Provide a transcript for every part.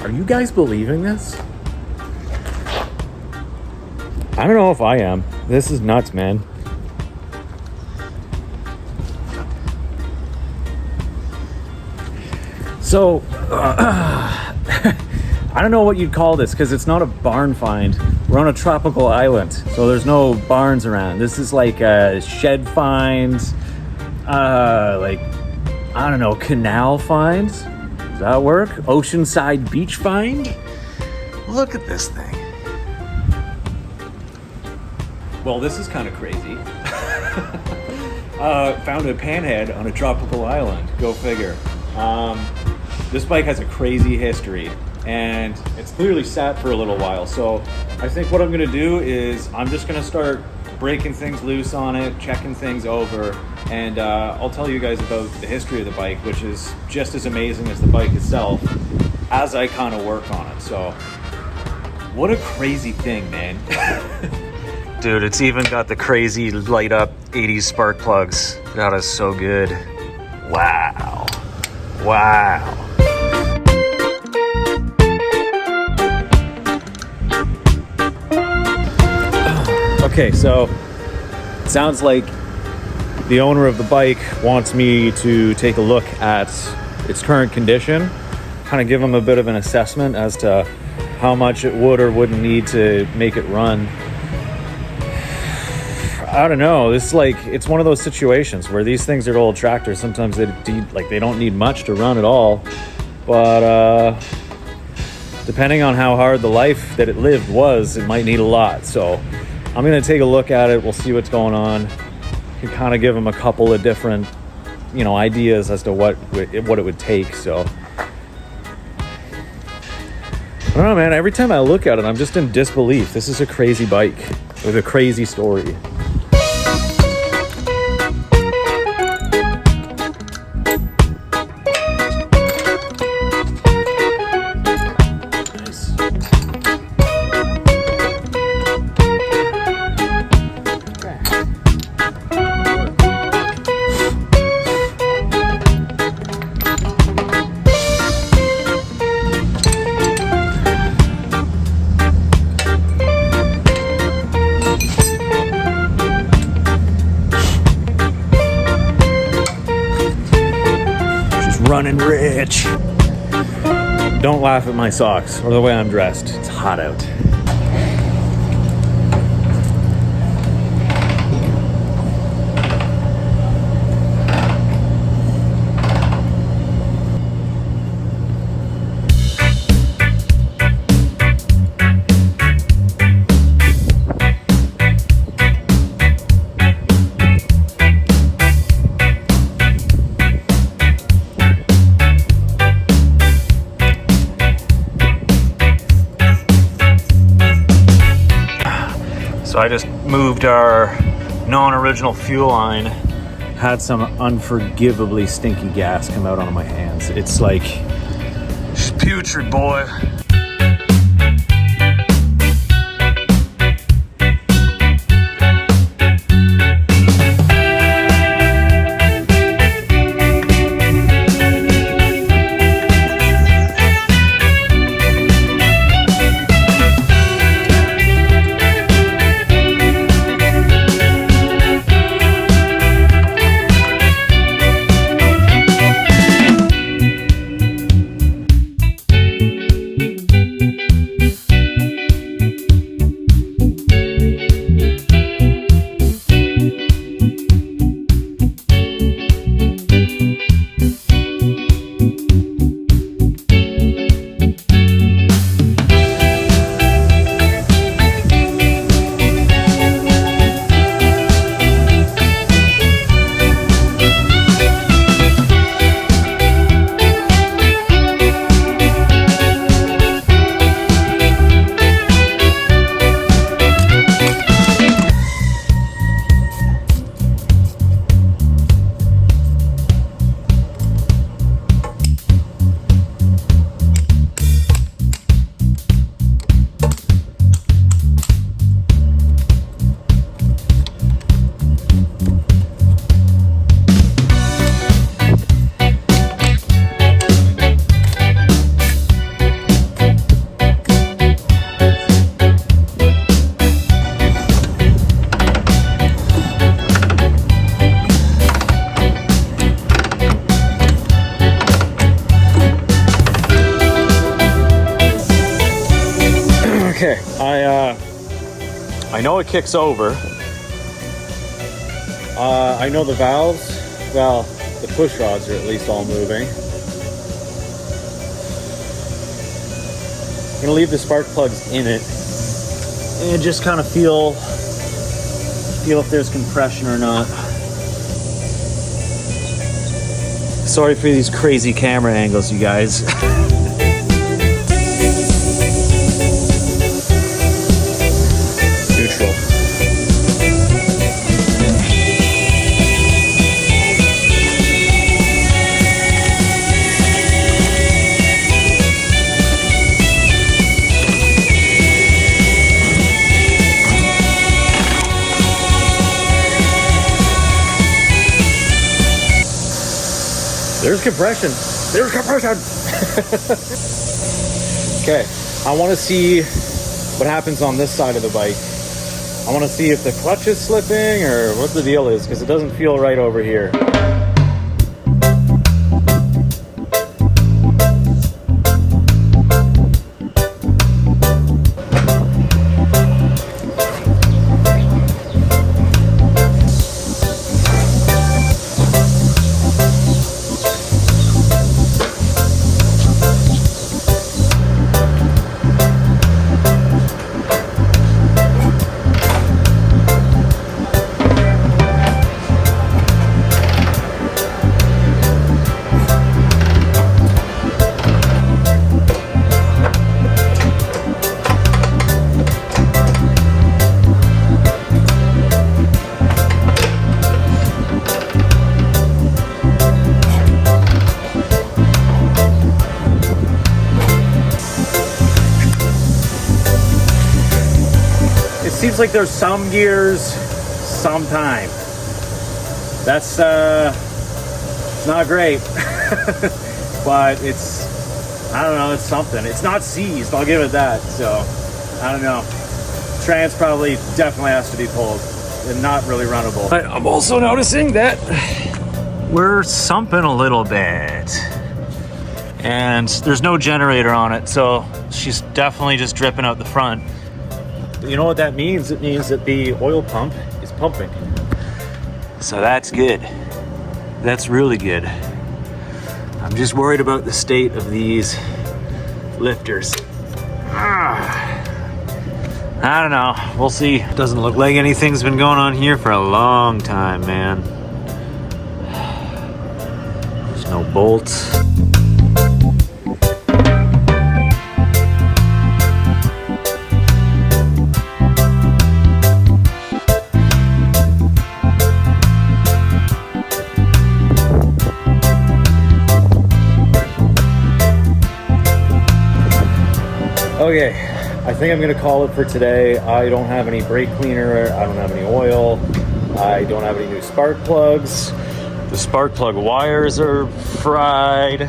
Are you guys believing this? I don't know if I am. This is nuts, man. So, I don't know what you'd call this because it's not a barn find. We're on a tropical island, so there's no barns around. This is like a shed find, like, I don't know, canal find. Does that work? Oceanside beach find? Look at this thing. Well, this is kind of crazy. Found a panhead on a tropical island. Go figure. This bike has a crazy history, and it's clearly sat for a little while. So I think what I'm gonna do is I'm just gonna start breaking things loose on it, checking things over, and I'll tell you guys about the history of the bike, which is just as amazing as the bike itself, as I kind of work on it. So what a crazy thing, man. Dude, it's even got the crazy light up 80s spark plugs. That is so good. Wow. Wow. Okay, so it sounds like the owner of the bike wants me to take a look at its current condition, kind of give him a bit of an assessment as to how much it would or wouldn't need to make it run. I don't know. This is like, it's one of those situations where these things are old tractors. Sometimes they don't need much to run at all, but depending on how hard the life that it lived was, it might need a lot. So I'm going to take a look at it. We'll see what's going on. You can kind of give them a couple of different, ideas as to what it would take. So I don't know, man. Every time I look at it, I'm just in disbelief. This is a crazy bike with a crazy story. Running rich. Don't laugh at my socks or the way I'm dressed. It's hot out. So I just moved our non-original fuel line, had some unforgivably stinky gas come out onto my hands. It's like, it's putrid, boy. Okay, I know it kicks over. I know the valves, well, the push rods are at least all moving. I'm gonna leave the spark plugs in it and just kind of feel if there's compression or not. Sorry for these crazy camera angles, you guys. Neutral. There's compression. There's compression. Okay, I want to see what happens on this side of the bike. I want to see if the clutch is slipping or what the deal is, because it doesn't feel right over here. Seems like there's some gears sometime. That's not great. But it's, I don't know, it's something. It's not seized, I'll give it that. So I don't know. Trans probably definitely has to be pulled and not really runnable. But I'm also noticing that we're sumping a little bit. And there's no generator on it, so she's definitely just dripping out the front. You know what that means? It means that the oil pump is pumping. So that's good. That's really good. I'm just worried about the state of these lifters. I don't know. We'll see. Doesn't look like anything's been going on here for a long time, man. There's no bolts. Okay, I think I'm gonna call it for today. I don't have any brake cleaner, I don't have any oil, I don't have any new spark plugs. The spark plug wires are fried.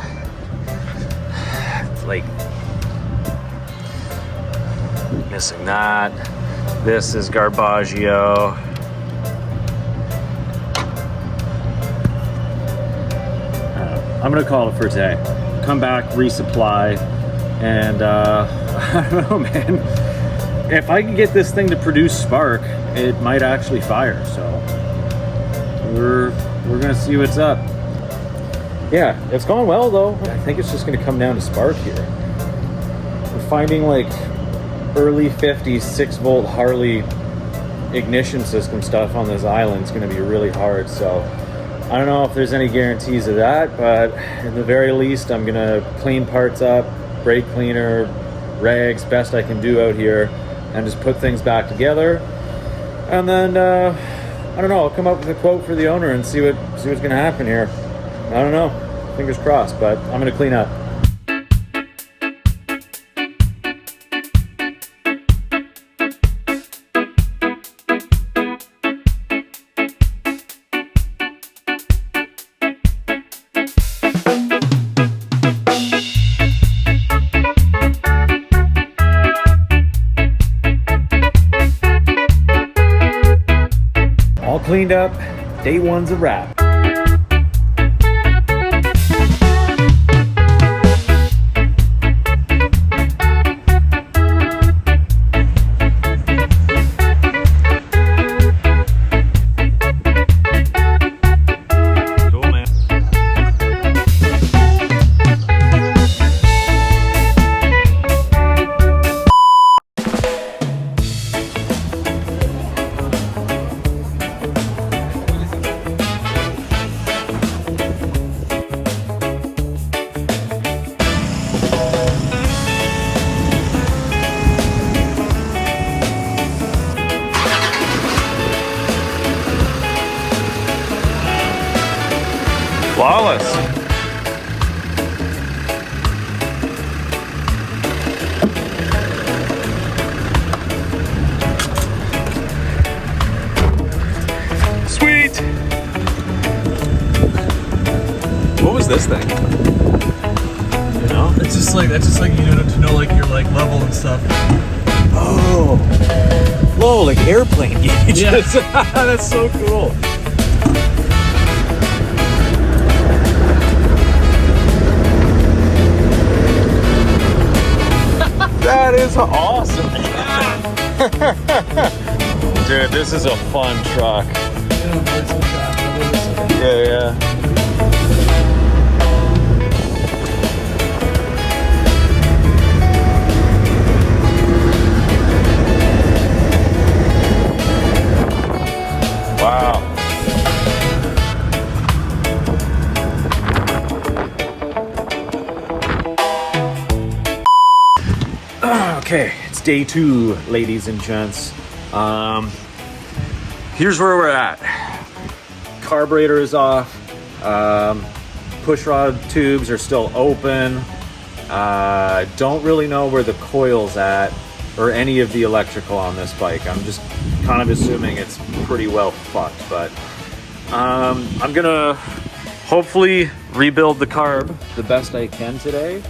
It's like missing that. This is Garbaggio. I'm gonna call it for today. Come back, resupply, and I don't know, man. If I can get this thing to produce spark, it might actually fire. So we're gonna see what's up. Yeah, it's gone well though. I think it's just gonna come down to spark here. We're finding like early 50s 6-volt Harley ignition system stuff on this island is gonna be really hard. So I don't know if there's any guarantees of that, but in the very least, I'm gonna clean parts up, brake cleaner, rags, best I can do out here, and just put things back together. And then I don't know, I'll come up with a quote for the owner and see what's gonna happen here. I don't know, fingers crossed, but I'm gonna clean up. Cleaned up, day one's a wrap. flawless. Sweet. What was this thing? You know? It's just like, that's just like, you know, to know like your like level and stuff. Oh. Whoa, like airplane gauges. Yeah. That's so cool. That is awesome. Dude, this is a fun truck. Yeah. Wow. Okay, it's day 2, ladies and gents. Here's where we're at. Carburetor is off. Push rod tubes are still open. Don't really know where the coil's at or any of the electrical on this bike. I'm just kind of assuming it's pretty well fucked, but I'm gonna hopefully rebuild the carb the best I can today.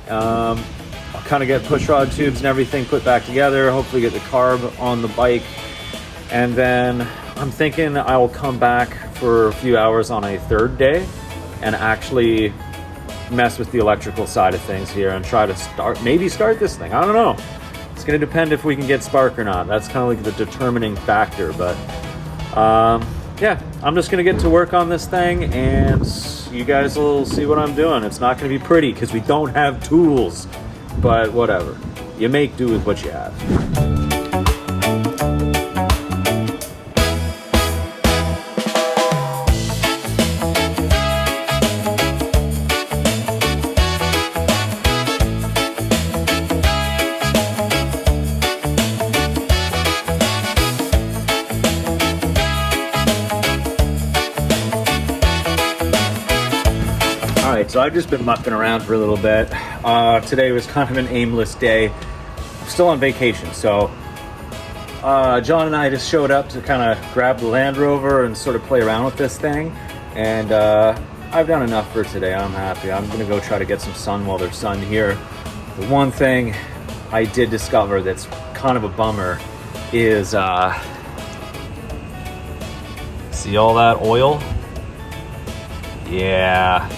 I'll kind of get push rod tubes and everything put back together, hopefully get the carb on the bike, and then I'm thinking I will come back for a few hours on a third day and actually mess with the electrical side of things here and try to start this thing. I don't know. It's going to depend if we can get spark or not. That's kind of like the determining factor, but yeah, I'm just going to get to work on this thing and you guys will see what I'm doing. It's not going to be pretty because we don't have tools, but whatever. You make do with what you have. Alright, so I've just been mucking around for a little bit. Today was kind of an aimless day. I'm still on vacation, so John and I just showed up to kind of grab the Land Rover and sort of play around with this thing. And I've done enough for today. I'm happy. I'm going to go try to get some sun while there's sun here. The one thing I did discover that's kind of a bummer is, see all that oil? Yeah.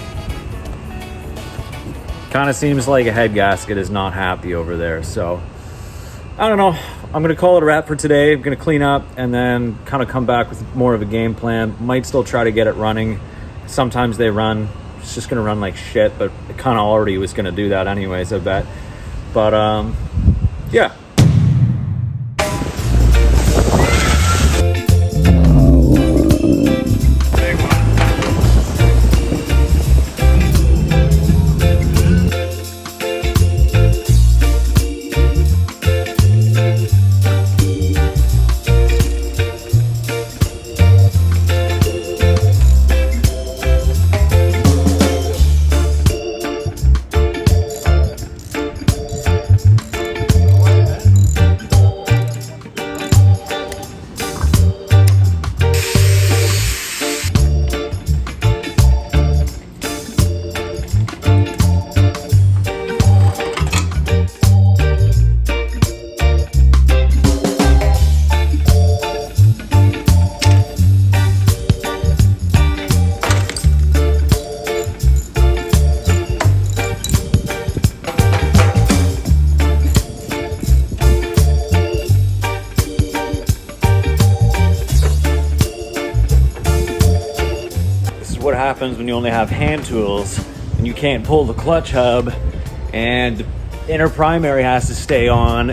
Kind of seems like a head gasket is not happy over there. So, I don't know. I'm going to call it a wrap for today. I'm going to clean up and then kind of come back with more of a game plan. Might still try to get it running. Sometimes they run. It's just going to run like shit, but it kind of already was going to do that anyways, I bet. But, yeah. What happens when you only have hand tools and you can't pull the clutch hub and the inner primary has to stay on.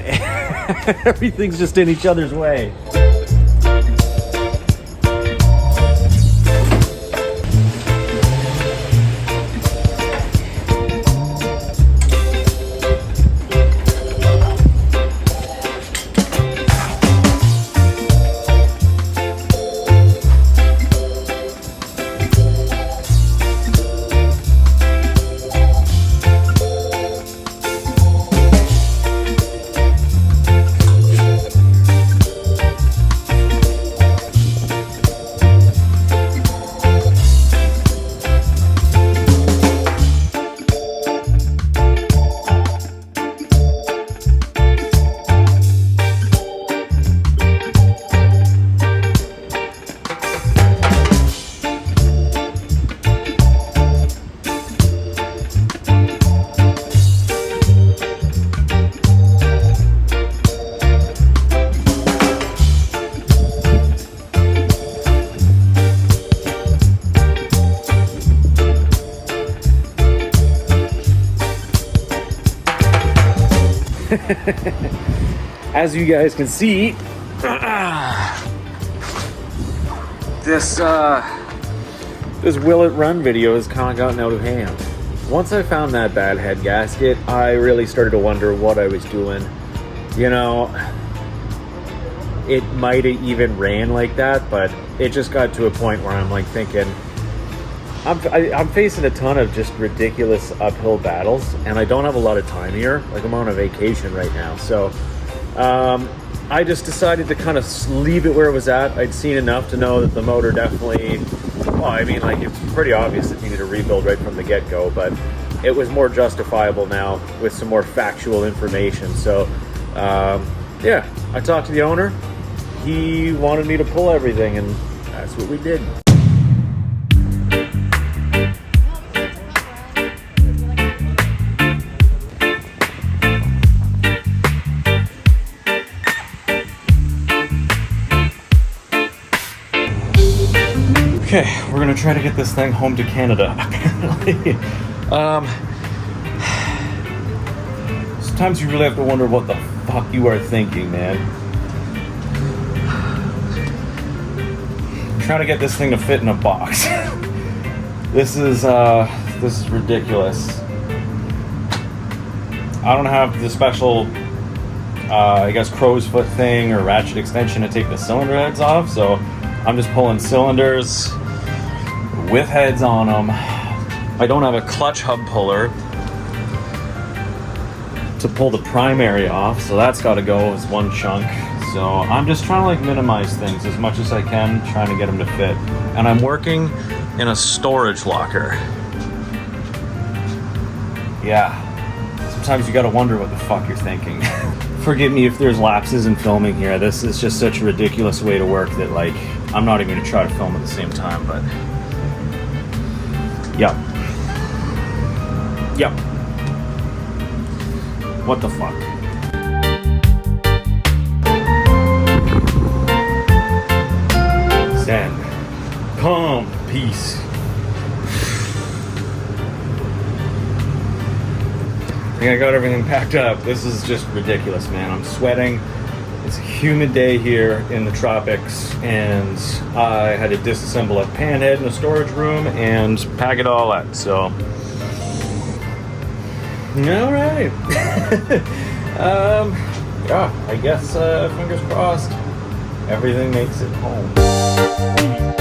Everything's just in each other's way. As you guys can see, this Will It Run video has kind of gotten out of hand. Once I found that bad head gasket, I really started to wonder what I was doing. You know, it might have even ran like that, but it just got to a point where I'm like thinking, I'm facing a ton of just ridiculous uphill battles, and I don't have a lot of time here. Like, I'm on a vacation right now, so I just decided to kind of leave it where it was at. I'd seen enough to know that the motor definitely, well, I mean, like, it's pretty obvious it needed a rebuild right from the get-go, but it was more justifiable now with some more factual information. So, yeah, I talked to the owner. He wanted me to pull everything, and that's what we did. Okay, we're gonna try to get this thing home to Canada, apparently. Sometimes you really have to wonder what the fuck you are thinking, man. I'm trying to get this thing to fit in a box. This is ridiculous. I don't have the special, I guess, crow's foot thing or ratchet extension to take the cylinder heads off, so I'm just pulling cylinders with heads on them. I don't have a clutch hub puller to pull the primary off, so that's got to go as one chunk. So I'm just trying to like minimize things as much as I can, trying to get them to fit. And I'm working in a storage locker. Yeah, sometimes you got to wonder what the fuck you're thinking. Forgive me if there's lapses in filming here. This is just such a ridiculous way to work that, like, I'm not even gonna try to film at the same time, but yep. What the fuck? Zen, calm, peace. I think I got everything packed up. This is just ridiculous, man. I'm sweating. It's a humid day here in the tropics, and I had to disassemble a panhead in a storage room and pack it all out, so. All right. Yeah, I guess, fingers crossed, everything makes it home.